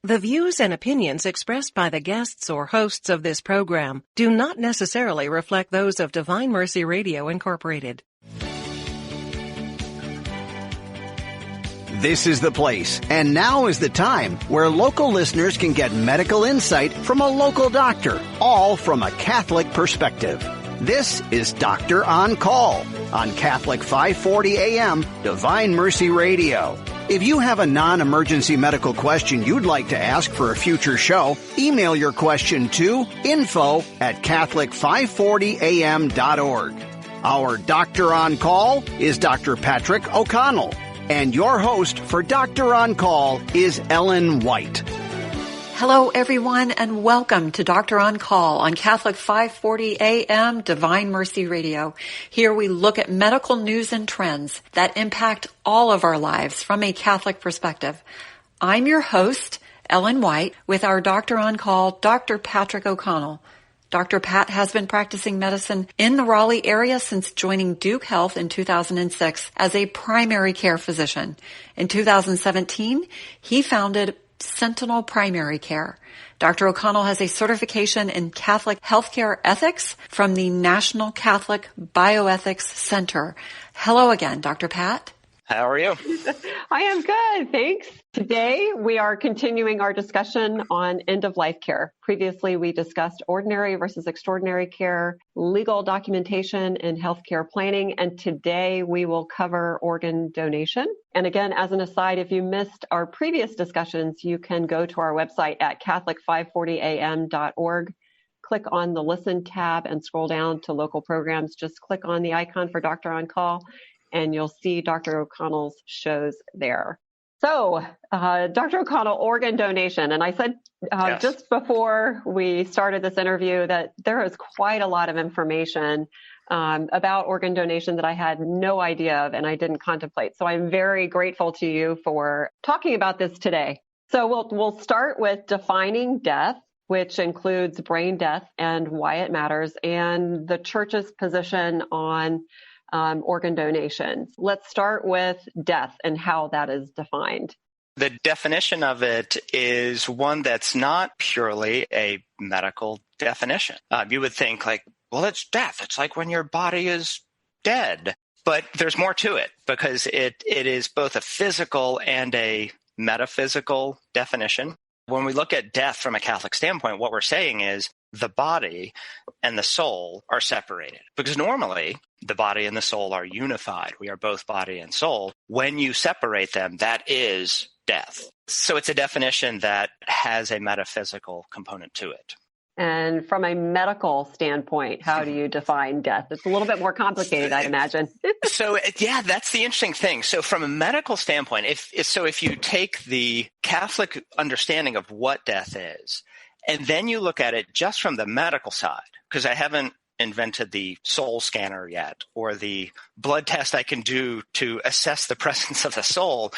The views and opinions expressed by the guests or hosts of this program do not necessarily reflect those of Divine Mercy Radio, Incorporated. This is the place, and now is the time where local listeners can get medical insight from a local doctor, all from a Catholic perspective. This is Doctor on Call on Catholic 540 AM, Divine Mercy Radio. If you have a non-emergency medical question you'd like to ask for a future show, email your question to info@catholic540am.org. Our Doctor on Call is Dr. Patrick O'Connell, and your host for Doctor on Call is Ellen White. Hello, everyone, and welcome to Doctor on Call on Catholic 540 AM Divine Mercy Radio. Here we look at medical news and trends that impact all of our lives from a Catholic perspective. I'm your host, Ellen White, with our Doctor on Call, Dr. Patrick O'Connell. Dr. Pat has been practicing medicine in the Raleigh area since joining Duke Health in 2006 as a primary care physician. In 2017, he founded Sentinel Primary Care. Dr. O'Connell has a certification in Catholic healthcare ethics from the National Catholic Bioethics Center. Hello again, Dr. Pat. How are you? I am good, thanks. Today, we are continuing our discussion on end-of-life care. Previously, we discussed ordinary versus extraordinary care, legal documentation, and healthcare planning. And today, we will cover organ donation. And again, as an aside, if you missed our previous discussions, you can go to our website at catholic540am.org. Click on the Listen tab and scroll down to local programs. Just click on the icon for Doctor on Call, and you'll see Dr. O'Connell's shows there. So, Dr. O'Connell, organ donation. And I said Yes. just before we started this interview that there is quite a lot of information about organ donation that I had no idea of and I didn't contemplate. So I'm very grateful to you for talking about this today. So we'll start with defining death, which includes brain death and why it matters, and the Church's position on organ donations. Let's start with death and how that is defined. The definition of it is one that's not purely a medical definition. You would think well, it's death. It's like when your body is dead. But there's more to it because it is both a physical and a metaphysical definition. When we look at death from a Catholic standpoint, what we're saying is the body and the soul are separated because normally the body and the soul are unified. We are both body and soul. When you separate them, that is death. So it's a definition that has a metaphysical component to it. And from a medical standpoint, how do you define death? It's a little bit more complicated, I'd imagine. So, yeah, that's the interesting thing. So from a medical standpoint, if you take the Catholic understanding of what death is, and then you look at it just from the medical side, because I haven't invented the soul scanner yet or the blood test I can do to assess the presence of the soul.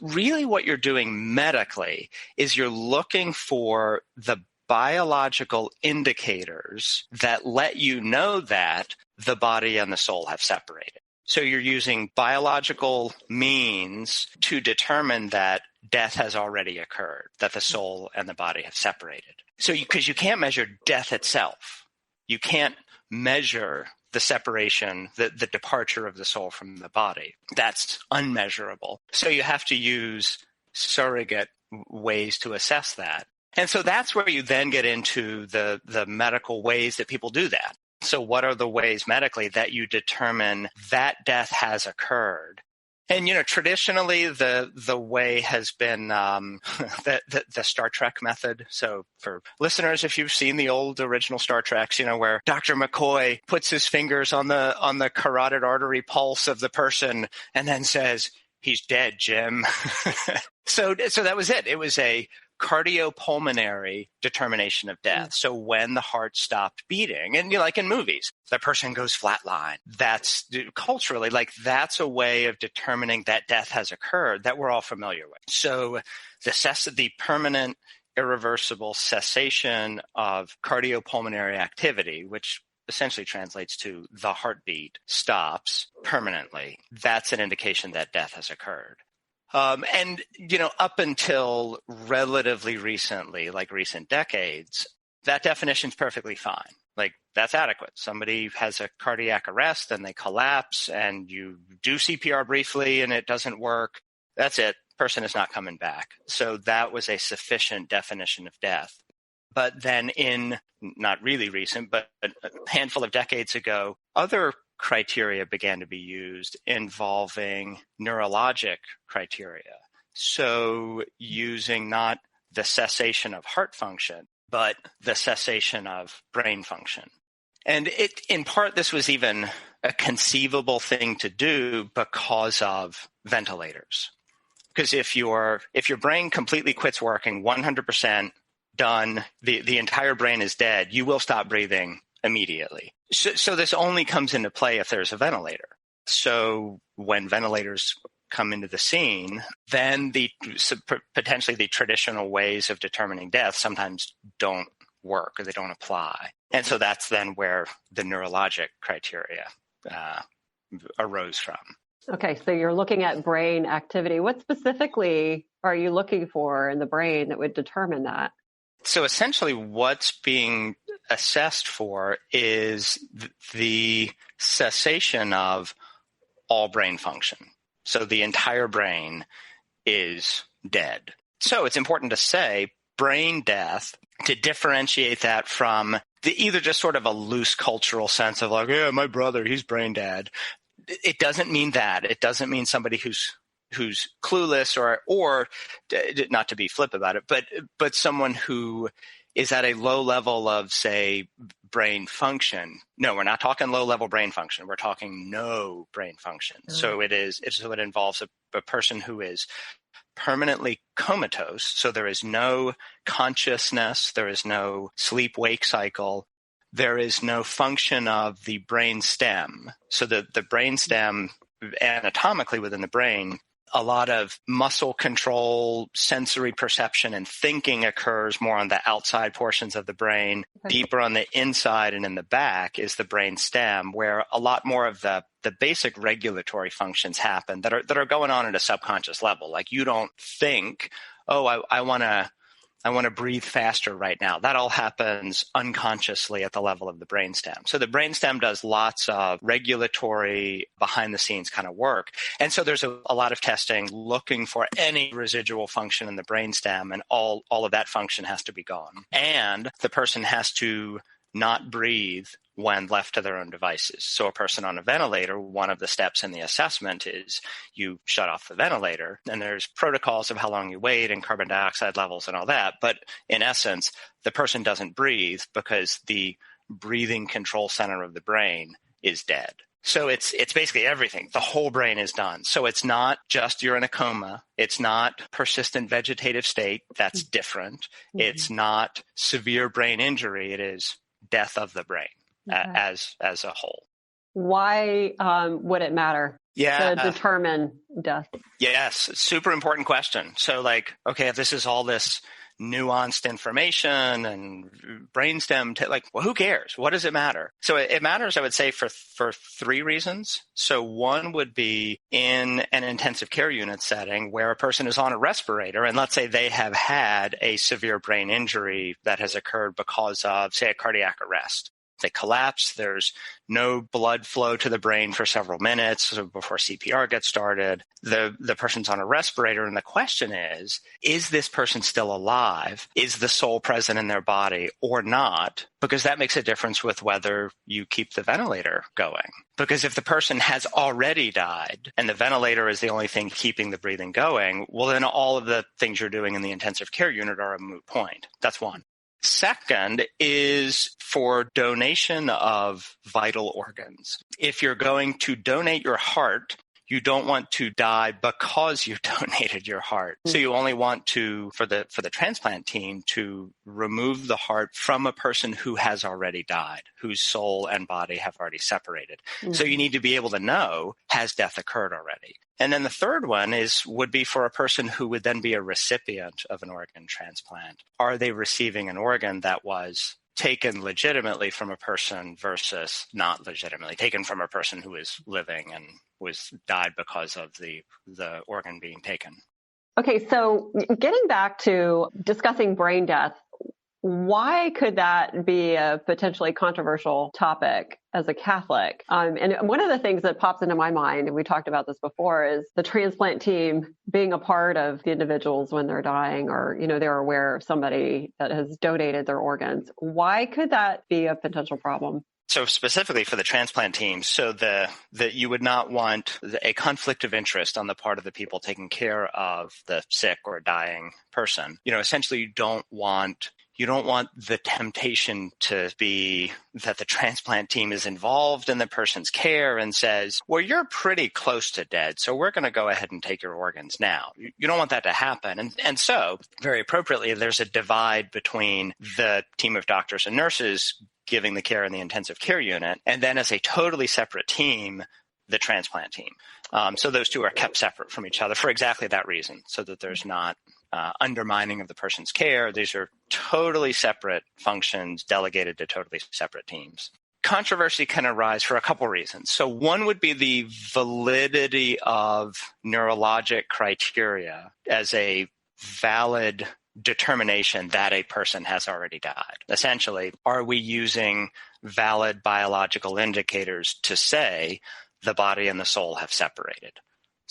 Really what you're doing medically is you're looking for the biological indicators that let you know that the body and the soul have separated. So you're using biological means to determine that death has already occurred, that the soul and the body have separated. So because you can't measure death itself, you can't measure the separation, the departure of the soul from the body. That's unmeasurable. So you have to use surrogate ways to assess that. And so that's where you then get into the medical ways that people do that. So what are the ways medically that you determine that death has occurred? And, traditionally the way has been the Star Trek method. So for listeners, if you've seen the old original Star Treks, where Dr. McCoy puts his fingers on the carotid artery pulse of the person and then says, "He's dead, Jim." So that was it. It was a cardiopulmonary determination of death. So when the heart stopped beating, and like in movies, the person goes flatline. That's culturally, that's a way of determining that death has occurred that we're all familiar with. So the permanent, irreversible cessation of cardiopulmonary activity, which essentially translates to the heartbeat stops permanently. That's an indication that death has occurred. And, up until relatively recently, like recent decades, that definition's perfectly fine. Like, that's adequate. Somebody has a cardiac arrest and they collapse and you do CPR briefly and it doesn't work. That's it. Person is not coming back. So that was a sufficient definition of death. But then in not really recent, but a handful of decades ago, other criteria began to be used involving neurologic criteria. So using not the cessation of heart function, but the cessation of brain function. And in part, this was even a conceivable thing to do because of ventilators. Because if your brain completely quits working, 100% done, the entire brain is dead, you will stop breathing immediately. So this only comes into play if there's a ventilator. So when ventilators come into the scene, then potentially the traditional ways of determining death sometimes don't work or they don't apply. And so that's then where the neurologic criteria arose from. Okay, so you're looking at brain activity. What specifically are you looking for in the brain that would determine that? So essentially what's being assessed for is the cessation of all brain function. So the entire brain is dead. So it's important to say brain death, to differentiate that from either just sort of a loose cultural sense of like, yeah, my brother, he's brain dead. It doesn't mean that. It doesn't mean somebody who's clueless or not to be flip about it, but someone who is at a low level of, say, brain function. No, we're not talking low level brain function. We're talking no brain function. Mm-hmm. So it involves a person who is permanently comatose. So there is no consciousness. There is no sleep-wake cycle. There is no function of the brain stem. So the brain stem anatomically within the brain, a lot of muscle control, sensory perception, and thinking occurs more on the outside portions of the brain. Okay. Deeper on the inside and in the back is the brain stem, where a lot more of the basic regulatory functions happen that are going on at a subconscious level. Like you don't think, oh, I want to breathe faster right now. That all happens unconsciously at the level of the brainstem. So the brainstem does lots of regulatory behind the scenes kind of work. And so there's a lot of testing looking for any residual function in the brainstem, and all of that function has to be gone. And the person has to not breathe when left to their own devices. So a person on a ventilator, one of the steps in the assessment is you shut off the ventilator, and there's protocols of how long you wait and carbon dioxide levels and all that. But in essence, the person doesn't breathe because the breathing control center of the brain is dead. So it's basically everything. The whole brain is done. So it's not just you're in a coma. It's not persistent vegetative state. That's different. Mm-hmm. It's not severe brain injury. It is death of the brain. As a whole. Why would it matter to determine death? Yes, super important question. So okay, if this is all this nuanced information and brainstem, well, who cares? What does it matter? So it matters, I would say, for three reasons. So one would be in an intensive care unit setting where a person is on a respirator, and let's say they have had a severe brain injury that has occurred because of, say, a cardiac arrest. They collapse. There's no blood flow to the brain for several minutes before CPR gets started. The person's on a respirator, and the question is this person still alive? Is the soul present in their body or not? Because that makes a difference with whether you keep the ventilator going. Because if the person has already died and the ventilator is the only thing keeping the breathing going, well, then all of the things you're doing in the intensive care unit are a moot point. That's one. Second is for donation of vital organs. If you're going to donate your heart, you don't want to die because you donated your heart. So you only want to, for the transplant team, to remove the heart from a person who has already died, whose soul and body have already separated. Mm-hmm. So you need to be able to know, has death occurred already? And then the third one would be for a person who would then be a recipient of an organ transplant. Are they receiving an organ that was taken legitimately from a person versus not legitimately taken from a person who is living and died because of the organ being taken. Okay, so getting back to discussing brain death, why could that be a potentially controversial topic as a Catholic? And one of the things that pops into my mind, and we talked about this before, is the transplant team being a part of the individuals when they're dying, or, they're aware of somebody that has donated their organs. Why could that be a potential problem? So specifically for the transplant team, so that you would not want a conflict of interest on the part of the people taking care of the sick or dying person. Essentially you don't want the temptation to be that the transplant team is involved in the person's care and says, well, you're pretty close to dead, so we're going to go ahead and take your organs now. You don't want that to happen. And so, very appropriately, there's a divide between the team of doctors and nurses giving the care in the intensive care unit, and then as a totally separate team, the transplant team. So those two are kept separate from each other for exactly that reason, so that there's not undermining of the person's care. These are totally separate functions delegated to totally separate teams. Controversy can arise for a couple reasons. So one would be the validity of neurologic criteria as a valid determination that a person has already died. Essentially, are we using valid biological indicators to say the body and the soul have separated?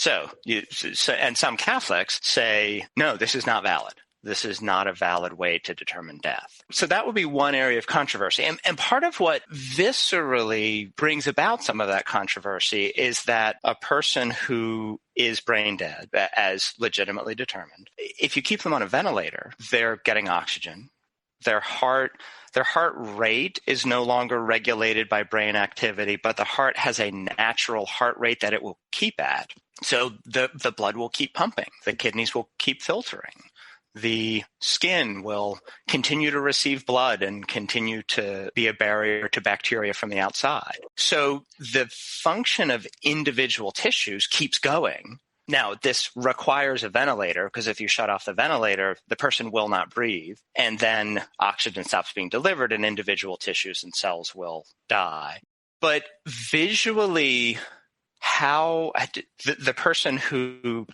And some Catholics say, no, this is not valid. This is not a valid way to determine death. So that would be one area of controversy. And part of what viscerally brings about some of that controversy is that a person who is brain dead, as legitimately determined, if you keep them on a ventilator, they're getting oxygen. Their heart rate is no longer regulated by brain activity, but the heart has a natural heart rate that it will keep at. So the blood will keep pumping. The kidneys will keep filtering. The skin will continue to receive blood and continue to be a barrier to bacteria from the outside. So the function of individual tissues keeps going. Now, this requires a ventilator, because if you shut off the ventilator, the person will not breathe, and then oxygen stops being delivered and individual tissues and cells will die. But visually, how the person who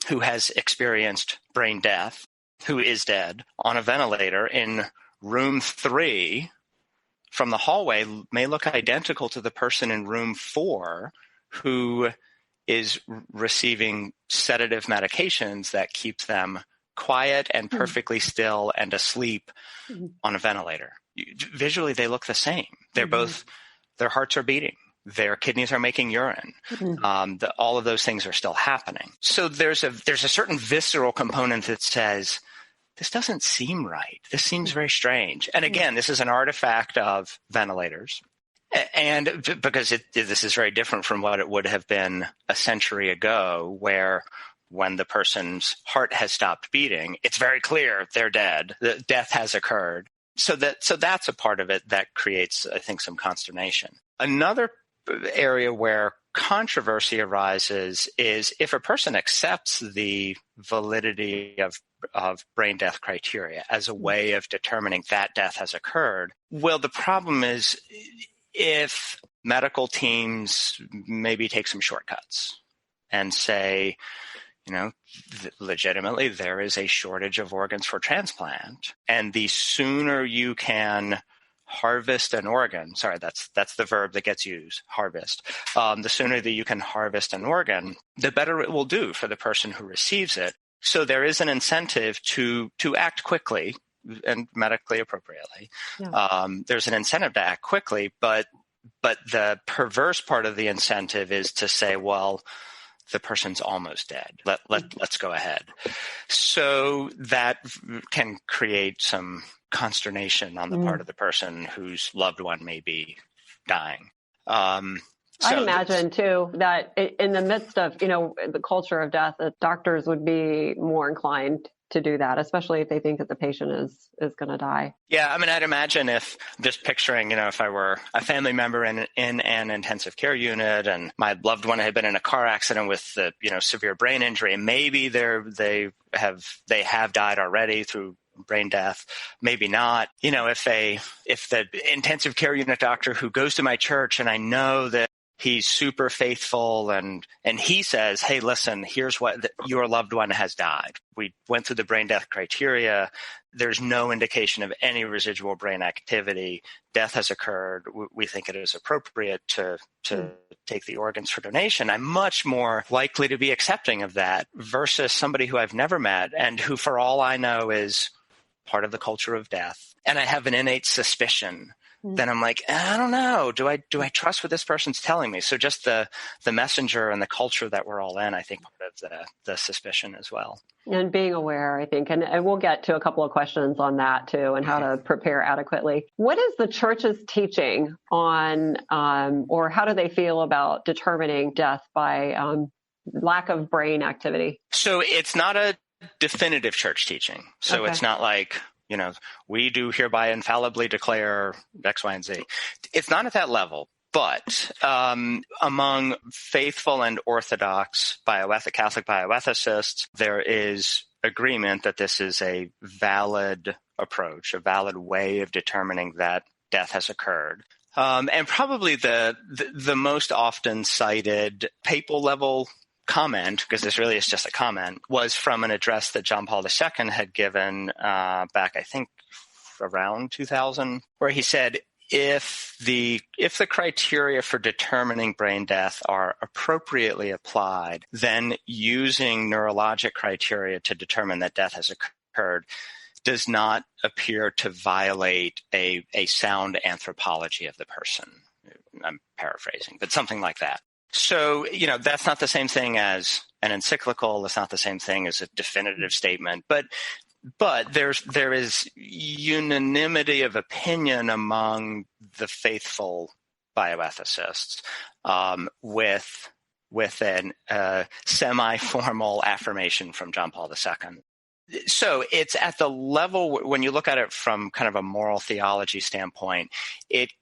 has experienced brain death, who is dead, on a ventilator in room 3 from the hallway may look identical to the person in room 4 who is receiving sedative medications that keep them quiet and perfectly still and asleep on a ventilator. Visually, they look the same. They're both, their hearts are beating. Their kidneys are making urine. All of those things are still happening. So there's a certain visceral component that says, this doesn't seem right. This seems very strange. And again, this is an artifact of ventilators. And because this is very different from what it would have been a century ago, where when the person's heart has stopped beating, it's very clear they're dead. The death has occurred. So that's a part of it that creates, I think, some consternation. Another area where controversy arises is if a person accepts the validity of brain death criteria as a way of determining that death has occurred. Well, the problem is if medical teams maybe take some shortcuts and say, legitimately there is a shortage of organs for transplant, and the sooner you can harvest an organ, sorry, that's the verb that gets used, harvest. The sooner that you can harvest an organ, the better it will do for the person who receives it. So there is an incentive to act quickly and medically appropriately. Yeah. There's an incentive to act quickly, but the perverse part of the incentive is to say, well, the person's almost dead. Let's go ahead. So that can create some consternation on the part of the person whose loved one may be dying. I imagine too that in the midst of, the culture of death, that doctors would be more inclined to do that, especially if they think that the patient is going to die. Yeah. I mean, I'd imagine if just picturing, if I were a family member in an intensive care unit and my loved one had been in a car accident with severe brain injury, and maybe they have died already through brain death, maybe not. If the intensive care unit doctor who goes to my church and I know that he's super faithful and he says, hey, listen, here's what your loved one has died. We went through the brain death criteria. There's no indication of any residual brain activity. Death has occurred. We think it is appropriate to take the organs for donation. I'm much more likely to be accepting of that versus somebody who I've never met and who, for all I know, is part of the culture of death. And I have an innate suspicion. Then I'm like, I don't know. Do I trust what this person's telling me? So just the messenger and the culture that we're all in, I think part of the suspicion as well. And being aware, I think, and we'll get to a couple of questions on that too, and how to prepare adequately. What is the church's teaching on, or how do they feel about determining death by lack of brain activity? So it's not a definitive church teaching. So It's not like, we do hereby infallibly declare X, Y, and Z. It's not at that level, but among faithful and orthodox Catholic bioethicists, there is agreement that this is a valid approach, a valid way of determining that death has occurred. And probably the most often cited papal level comment, because this really is just a comment, was from an address that John Paul II had given back, I think, around 2000, where he said, if the criteria for determining brain death are appropriately applied, then using neurologic criteria to determine that death has occurred does not appear to violate a sound anthropology of the person. I'm paraphrasing, but something like that. So, that's not the same thing as an encyclical. It's not the same thing as a definitive statement, but there is unanimity of opinion among the faithful bioethicists, with a semi-formal affirmation from John Paul II. So it's at the level, when you look at it from kind of a moral theology standpoint, it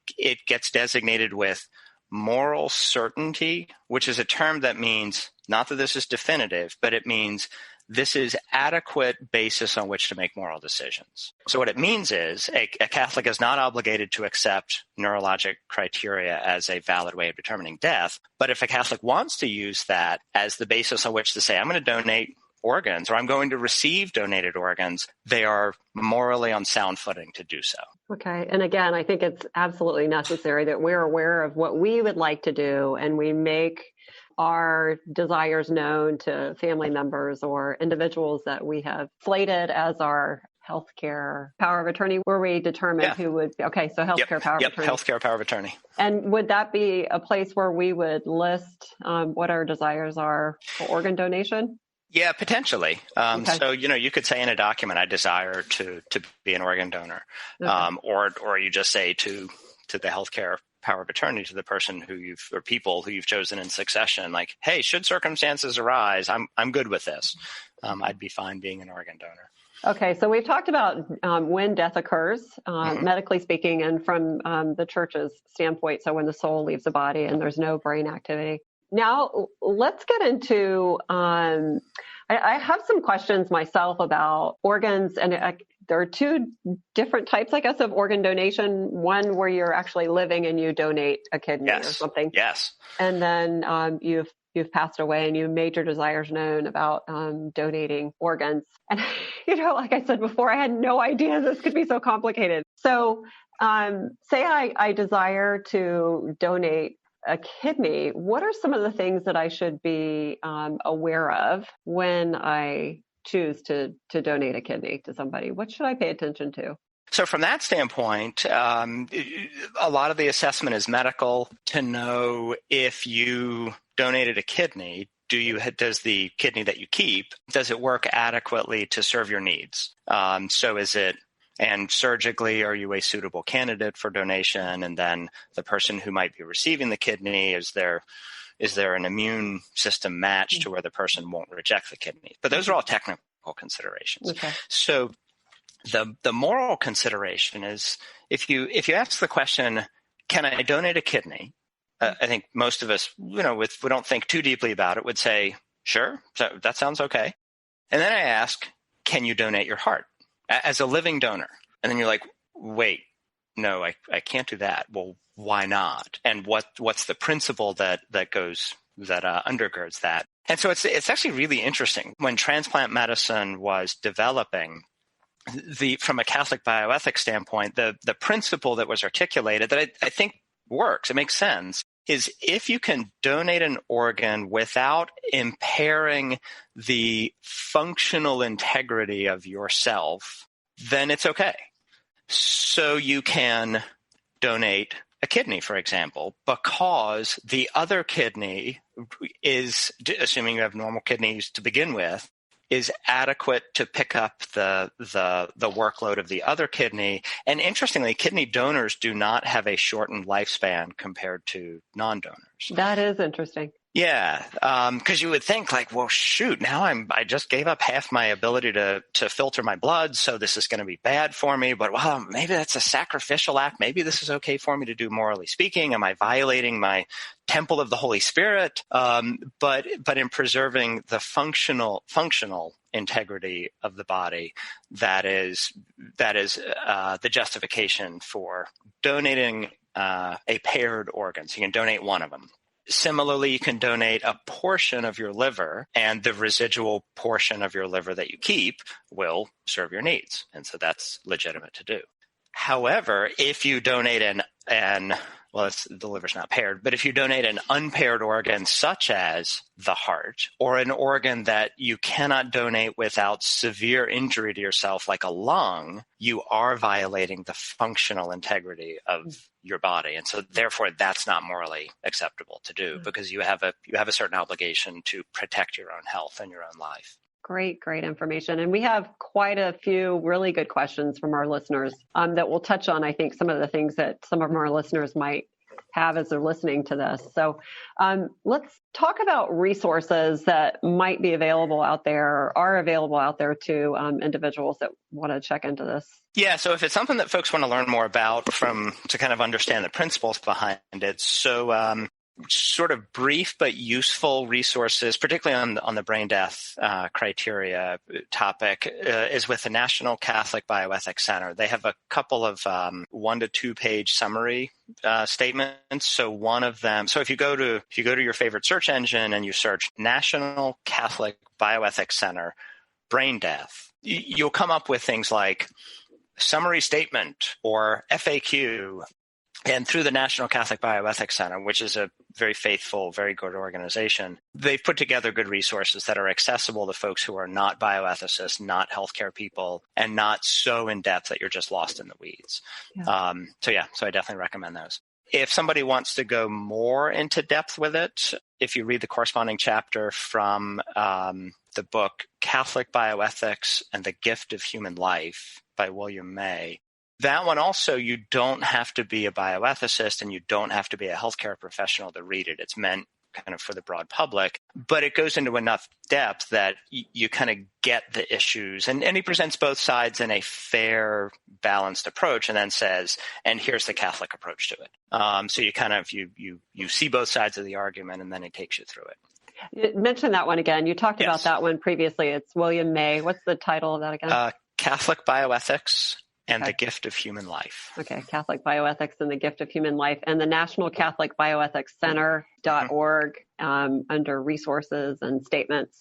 gets designated with moral certainty, which is a term that means not that this is definitive, but it means this is adequate basis on which to make moral decisions. So what it means is a Catholic is not obligated to accept neurologic criteria as a valid way of determining death. But if a Catholic wants to use that as the basis on which to say, I'm going to donate organs or I'm going to receive donated organs, they are morally on sound footing to do so. Okay. And again, I think it's absolutely necessary that we're aware of what we would like to do and we make our desires known to family members or individuals that we have slated as our healthcare power of attorney, where we determine who would be. Okay, so healthcare power of attorney. Healthcare power of attorney. And would that be a place where we would list what our desires are for organ donation? Yeah, potentially. Okay. So, you could say in a document, I desire to be an organ donor, or you just say to the healthcare power of attorney to the person or people who you've chosen in succession, like, hey, should circumstances arise, I'm good with this. I'd be fine being an organ donor. Okay, so we've talked about when death occurs, medically speaking, and from the church's standpoint. So when the soul leaves the body and there's no brain activity. Now, let's get into, I have some questions myself about organs, and there are two different types, I guess, of organ donation. One where you're actually living and you donate a kidney or something. Yes. And then you've passed away and you made your desires known about donating organs. And, like I said before, I had no idea this could be so complicated. So say I desire to donate a kidney, what are some of the things that I should be aware of when I choose to donate a kidney to somebody? What should I pay attention to? So from that standpoint, a lot of the assessment is medical to know if you donated a kidney. Does the kidney that you keep, does it work adequately to serve your needs? So is it, and surgically, are you a suitable candidate for donation? And then the person who might be receiving the kidney, is there an immune system match to where the person won't reject the kidney? But those are all technical considerations. Okay. So the moral consideration is if you ask the question, can I donate a kidney? I think most of us, we don't think too deeply about it, would say, sure, that sounds okay. And then I ask, can you donate your heart? as a living donor. And then you're like, wait, no, I can't do that. Well, why not? And what's the principle that undergirds that? And so it's actually really interesting. When transplant medicine was developing, from a Catholic bioethics standpoint, the principle that was articulated that I think works, it makes sense, is if you can donate an organ without impairing the functional integrity of yourself, then it's okay. So you can donate a kidney, for example, because the other kidney is, assuming you have normal kidneys to begin with, is adequate to pick up the workload of the other kidney. And interestingly, kidney donors do not have a shortened lifespan compared to non-donors. That is interesting. Yeah, because you would think like, well, shoot, now I just gave up half my ability to filter my blood, so this is going to be bad for me. But well, maybe that's a sacrificial act. Maybe this is okay for me to do, morally speaking. Am I violating my temple of the Holy Spirit? But in preserving the functional integrity of the body, that is the justification for donating a paired organ. So you can donate one of them. Similarly, you can donate a portion of your liver, and the residual portion of your liver that you keep will serve your needs. And so that's legitimate to do. However, if you donate the liver's not paired, but if you donate an unpaired organ such as the heart, or an organ that you cannot donate without severe injury to yourself, like a lung, you are violating the functional integrity of your body. And so therefore that's not morally acceptable to do, because you have a certain obligation to protect your own health and your own life. Great information. And we have quite a few really good questions from our listeners that will touch on, I think, some of the things that some of our listeners might have as they're listening to this. So let's talk about resources that might be available out there, or are available out there to individuals that want to check into this. Yeah, so if it's something that folks want to learn more about to kind of understand the principles behind it, so sort of brief but useful resources, particularly on the brain death criteria topic, is with the National Catholic Bioethics Center. They have a couple of 1 to 2 page summary statements. So one of them, so if you go to your favorite search engine and you search National Catholic Bioethics Center brain death, you'll come up with things like summary statement or FAQ. And through the National Catholic Bioethics Center, which is a very faithful, very good organization, they've put together good resources that are accessible to folks who are not bioethicists, not healthcare people, and not so in depth that you're just lost in the weeds. Yeah. So I definitely recommend those. If somebody wants to go more into depth with it, if you read the corresponding chapter from the book Catholic Bioethics and the Gift of Human Life by William May, that one also, you don't have to be a bioethicist and you don't have to be a healthcare professional to read it. It's meant kind of for the broad public, but it goes into enough depth that you kind of get the issues. And he presents both sides in a fair, balanced approach, and then says, and here's the Catholic approach to it. So you kind of, you see both sides of the argument, and then he takes you through it. Mention that one again. You talked about that one previously. It's William May. What's the title of that again? Catholic Bioethics and the Gift of Human Life. Okay, Catholic Bioethics and the Gift of Human Life. And the National Catholic Bioethics Center.org under resources and statements.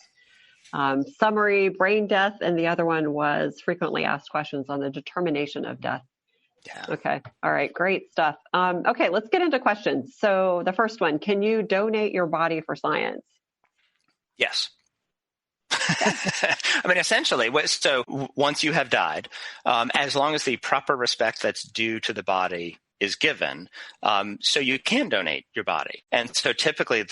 Summary, brain death, and the other one was frequently asked questions on the determination of death. Yeah. Okay. All right. Great stuff. Okay, let's get into questions. So the first one, can you donate your body for science? Yes. I mean, essentially, so once you have died, as long as the proper respect that's due to the body is given, so you can donate your body. And so typically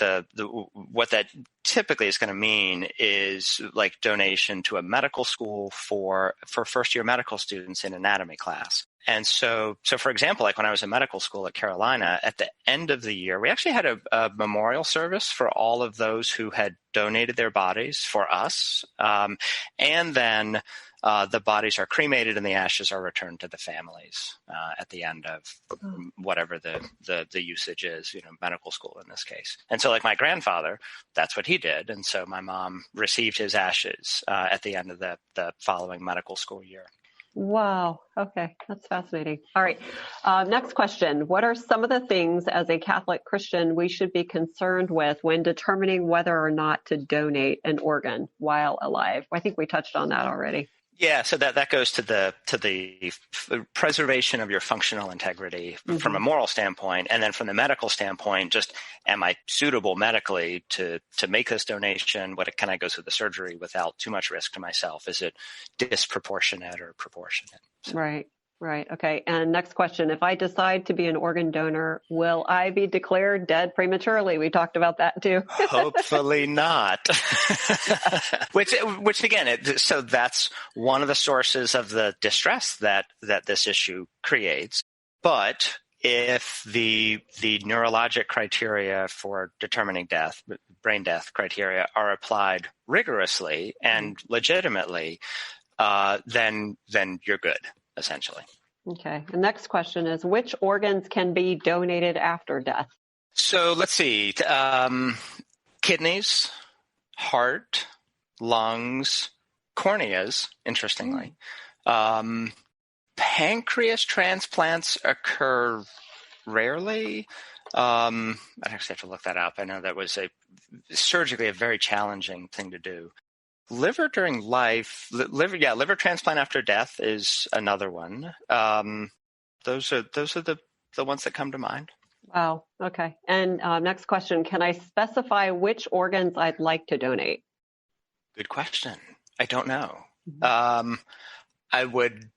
what that typically is going to mean is like donation to a medical school for first year medical students in anatomy class. And so for example, like when I was in medical school at Carolina, at the end of the year, we actually had a memorial service for all of those who had donated their bodies for us. And then the bodies are cremated and the ashes are returned to the families at the end of whatever the usage is, medical school in this case. And so like my grandfather, that's what he did. And so my mom received his ashes at the end of the following medical school year. Wow. Okay. That's fascinating. All right. Next question. What are some of the things as a Catholic Christian we should be concerned with when determining whether or not to donate an organ while alive? I think we touched on that already. Yeah, so that goes to the preservation of your functional integrity from a moral standpoint, and then from the medical standpoint, just am I suitable medically to make this donation? Can I go through the surgery without too much risk to myself? Is it disproportionate or proportionate? So. Right. Okay. And next question. If I decide to be an organ donor, will I be declared dead prematurely? We talked about that too. Hopefully not. Which again, so that's one of the sources of the distress that this issue creates. But if the neurologic criteria for determining death, brain death criteria, are applied rigorously and legitimately, then you're good. Essentially. Okay. The next question is, which organs can be donated after death? So let's see. Kidneys, heart, lungs, corneas, interestingly. Pancreas transplants occur rarely. I'd actually have to look that up. I know that was surgically a very challenging thing to do. Liver during life, liver transplant after death is another one. Those are the ones that come to mind. Wow. Okay. And next question: can I specify which organs I'd like to donate? Good question. I don't know. I would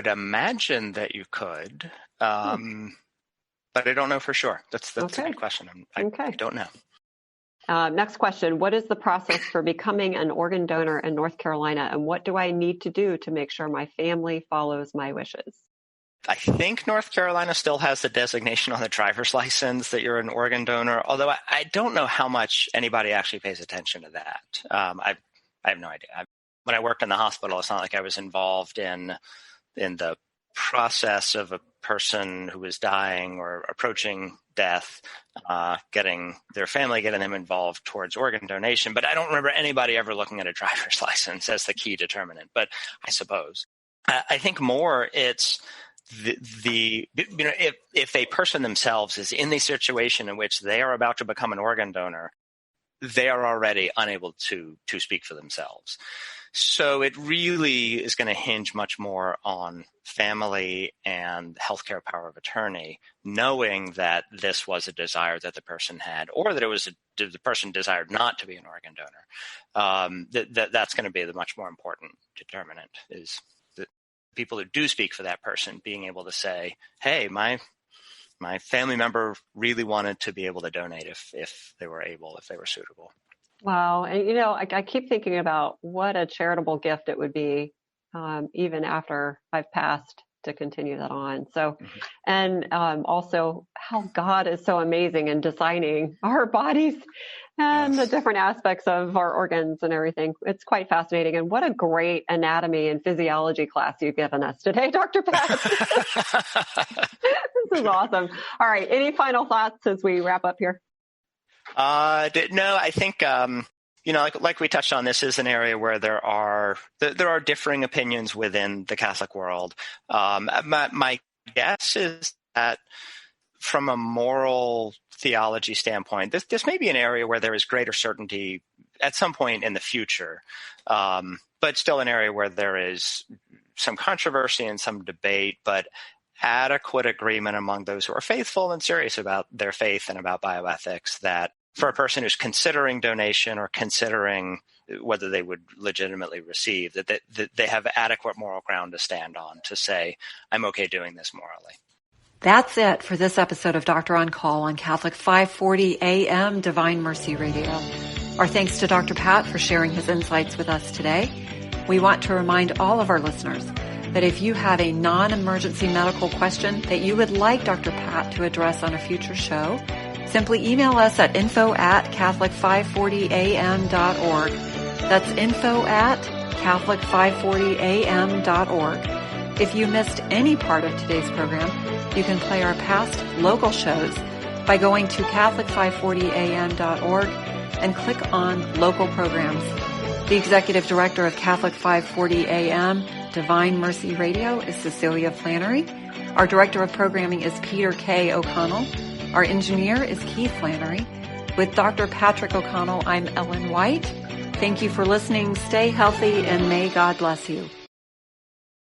imagine that you could, but I don't know for sure. That's okay. A good question. I don't know. Next question. What is the process for becoming an organ donor in North Carolina, and what do I need to do to make sure my family follows my wishes? I think North Carolina still has the designation on the driver's license that you're an organ donor, although I don't know how much anybody actually pays attention to that. I have no idea. When I worked in the hospital, it's not like I was involved in the process of a person who was dying or approaching death, getting them involved towards organ donation. But I don't remember anybody ever looking at a driver's license as the key determinant. But I suppose I think more it's if a person themselves is in the situation in which they are about to become an organ donor, they are already unable to speak for themselves. So it really is going to hinge much more on family and healthcare power of attorney, knowing that this was a desire that the person had, or that it was the person desired not to be an organ donor. That's going to be the much more important determinant, is that people who do speak for that person being able to say, hey, my family member really wanted to be able to donate if they were suitable. Wow. And, I keep thinking about what a charitable gift it would be, even after I've passed, to continue that on. So, and also how God is so amazing in designing our bodies and the different aspects of our organs and everything. It's quite fascinating. And what a great anatomy and physiology class you've given us today, Dr. Pat. This is awesome. All right. Any final thoughts as we wrap up here? No, I think, like we touched on, this is an area where there are differing opinions within the Catholic world. My guess is that from a moral theology standpoint, this may be an area where there is greater certainty at some point in the future, but still an area where there is some controversy and some debate, but adequate agreement among those who are faithful and serious about their faith and about bioethics, that for a person who's considering donation or considering whether they would legitimately receive, that they have adequate moral ground to stand on to say, I'm okay doing this morally. That's it for this episode of Doctor on Call on Catholic 540 AM Divine Mercy Radio. Our thanks to Dr. Pat for sharing his insights with us today. We want to remind all of our listeners that if you have a non-emergency medical question that you would like Dr. Pat to address on a future show, simply email us at info@catholic540am.org. That's info@catholic540am.org. If you missed any part of today's program, you can play our past local shows by going to catholic540am.org and click on local programs. The executive director of Catholic 540 AM, Divine Mercy Radio is Cecilia Flannery. Our Director of Programming is Peter K. O'Connell. Our engineer is Keith Flannery. With Dr. Patrick O'Connell, I'm Ellen White. Thank you for listening. Stay healthy and may God bless you.